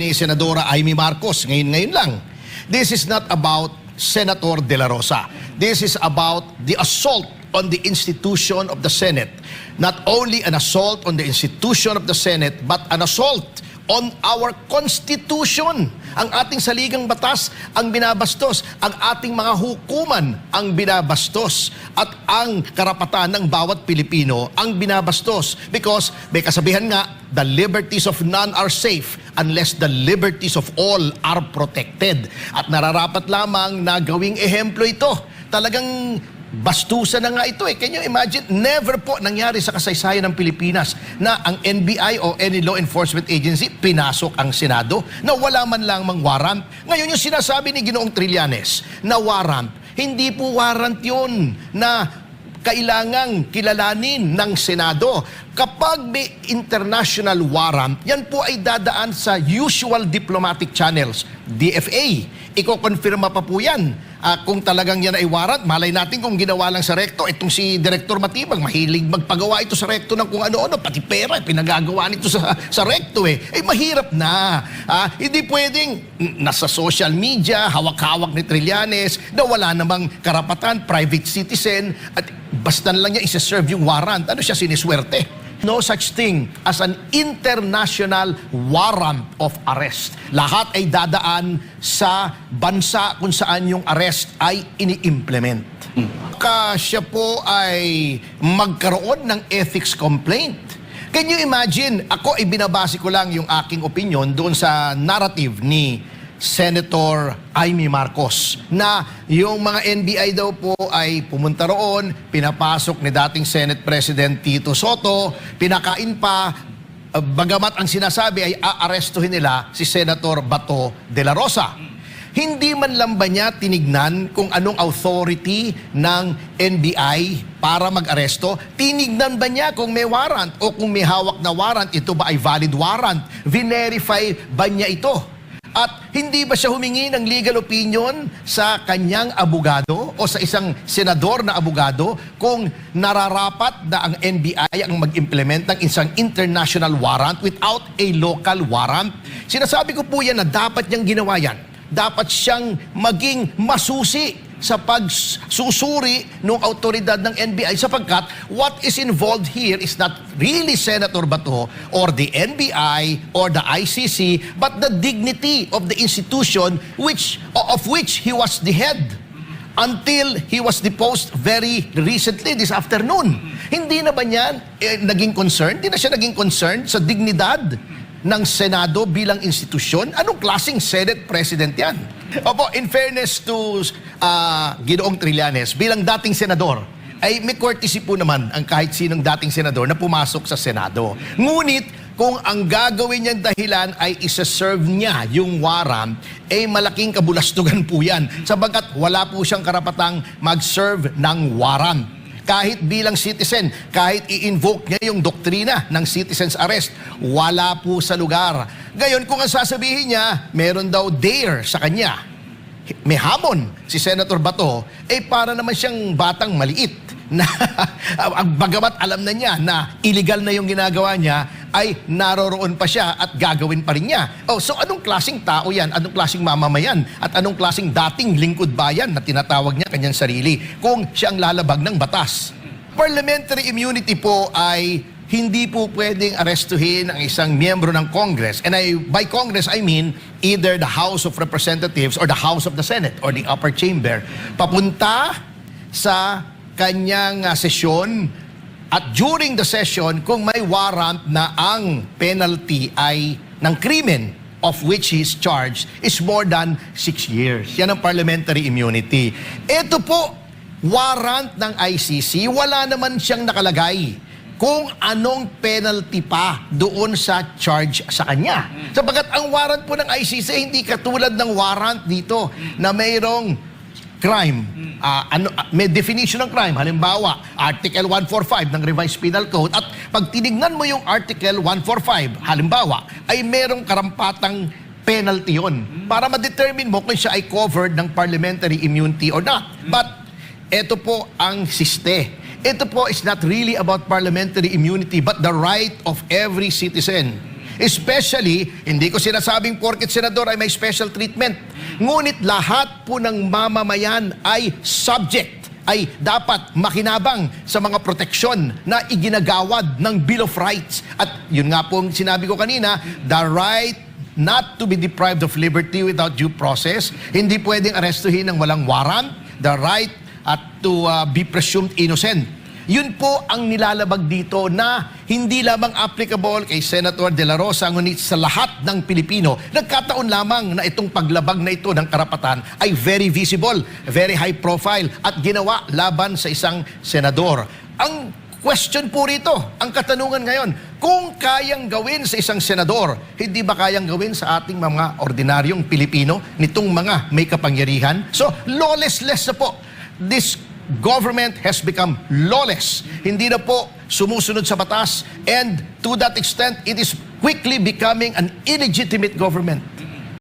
ni Senadora Amy Marcos ngayon lang. This is not about Senator De La Rosa. This is about the assault on the institution of the Senate. Not only an assault on the institution of the Senate, but an assault on our Constitution. Ang ating saligang batas ang binabastos, ang ating mga hukuman ang binabastos, at ang karapatan ng bawat Pilipino ang binabastos. Because may kasabihan nga, the liberties of none are safe unless the liberties of all are protected. At nararapat lamang na gawing ehemplo ito. Talagang bastusan na nga ito eh. Can you imagine? Never po nangyari sa kasaysayan ng Pilipinas na ang NBI o any law enforcement agency pinasok ang Senado na wala man lang mang warrant. Ngayon yung sinasabi ni Ginoong Trillanes na warrant, hindi po warrant yun na kailangang kilalanin ng Senado. Kapag may international warrant, yan po ay dadaan sa usual diplomatic channels, DFA. Iko-confirma pa po yan. Kung talagang yan ay warrant, malay natin kung ginawa lang sa rekto. Itong si Director Matibag, mahilig magpagawa ito sa rekto ng kung ano-ano, pati pera, pinagagawa nito sa rekto eh. Eh, mahirap na. Hindi pwedeng nasa social media, hawak-hawak ni Trillanes, na wala namang karapatan, private citizen, at basta lang niya isa-serve yung warrant. Ano siya, siniswerte? No such thing as an international warrant of arrest. Lahat ay dadaan sa bansa kung saan yung arrest ay ini-implement. Siya po ay magkaroon ng ethics complaint. Can you imagine? Ako ay binabase ko lang yung aking opinion doon sa narrative ni Senator Amy Marcos na yung mga NBI daw po ay pumunta roon, pinapasok ni dating Senate President Tito Soto, pinakain pa, bagamat ang sinasabi ay aarestuhin nila si Senator Bato de la Rosa. Hindi man lang ba niya tinignan kung anong authority ng NBI para mag-aresto? Tinignan ba niya kung may warrant o kung may hawak na warrant, ito ba ay valid warrant? Verify ba niya ito? At hindi ba siya humingi ng legal opinion sa kanyang abogado o sa isang senador na abogado kung nararapat na ang NBI ang mag-implement ng isang international warrant without a local warrant? Sinasabi ko po yan na dapat niyang ginawa yan. Dapat siyang maging masusi sa pagsusuri ng autoridad ng NBI sapagkat what is involved here is not really Senator Bato or the NBI or the ICC but the dignity of the institution of which he was the head until he was deposed very recently this afternoon. Hindi na ba niya naging concerned? Hindi na siya naging concerned sa dignidad ng Senado bilang institusyon? Anong klaseng Senate President yan? Opo, in fairness to Ginoong Trillanes, bilang dating senador, ay may courtesy po naman ang kahit sinong dating senador na pumasok sa Senado. Ngunit, kung ang gagawin niyang dahilan ay isa-serve niya yung warrant, ay malaking kabulastugan po yan. Sabagat wala po siyang karapatang mag-serve ng warrant. Kahit bilang citizen, kahit i-invoke niya yung doktrina ng citizen's arrest, wala po sa lugar. Gayon, kung ang sasabihin niya, meron daw dare sa kanya, may hamon si Senator Bato, para naman siyang batang maliit na bagamat alam na niya na illegal na yung ginagawa niya, ay naroroon pa siya at gagawin pa rin niya. So anong klaseng tao yan? Anong klaseng mamamayan? At anong klaseng dating lingkod bayan na tinatawag niya kanyang sarili kung siya ang lalabag ng batas? Parliamentary immunity po ay hindi po pwedeng arestuhin ang isang miyembro ng Congress. And by Congress, I mean either the House of Representatives or the House of the Senate or the upper chamber. Papunta sa kanyang sesyon at during the session, kung may warrant na ang penalty ay ng krimen of which he is charged is more than 6 years. Yan ang parliamentary immunity. Ito po, warrant ng ICC, wala naman siyang nakalagay kung anong penalty pa doon sa charge sa kanya. Sabagat ang warrant po ng ICC hindi katulad ng warrant dito na mayroong crime. May definition ng crime. Halimbawa, Article 145 ng Revised Penal Code. At pag tinignan mo yung Article 145, halimbawa, ay merong karampatang penalty yon para ma-determine mo kung siya ay covered ng parliamentary immunity or not. But ito po ang siste. Ito po is not really about parliamentary immunity but the right of every citizen Especially, hindi ko sinasabing porket senador ay may special treatment. Ngunit lahat po ng mamamayan ay subject, ay dapat makinabang sa mga proteksyon na iginagawad ng Bill of Rights. At yun nga pong sinabi ko kanina, the right not to be deprived of liberty without due process, hindi pwedeng arestuhin ng walang warrant, the right to be presumed innocent. Yun po ang nilalabag dito na hindi lamang applicable kay Senator De La Rosa, ngunit sa lahat ng Pilipino. Nagkataon lamang na itong paglabag na ito ng karapatan ay very visible, very high profile at ginawa laban sa isang senador. Ang question po rito, ang katanungan ngayon, kung kayang gawin sa isang senador, hindi ba kayang gawin sa ating mga ordinaryong Pilipino nitong mga may kapangyarihan? So, lawless na po. This government has become lawless. Hindi na po sumusunod sa batas, and to that extent, it is quickly becoming an illegitimate government.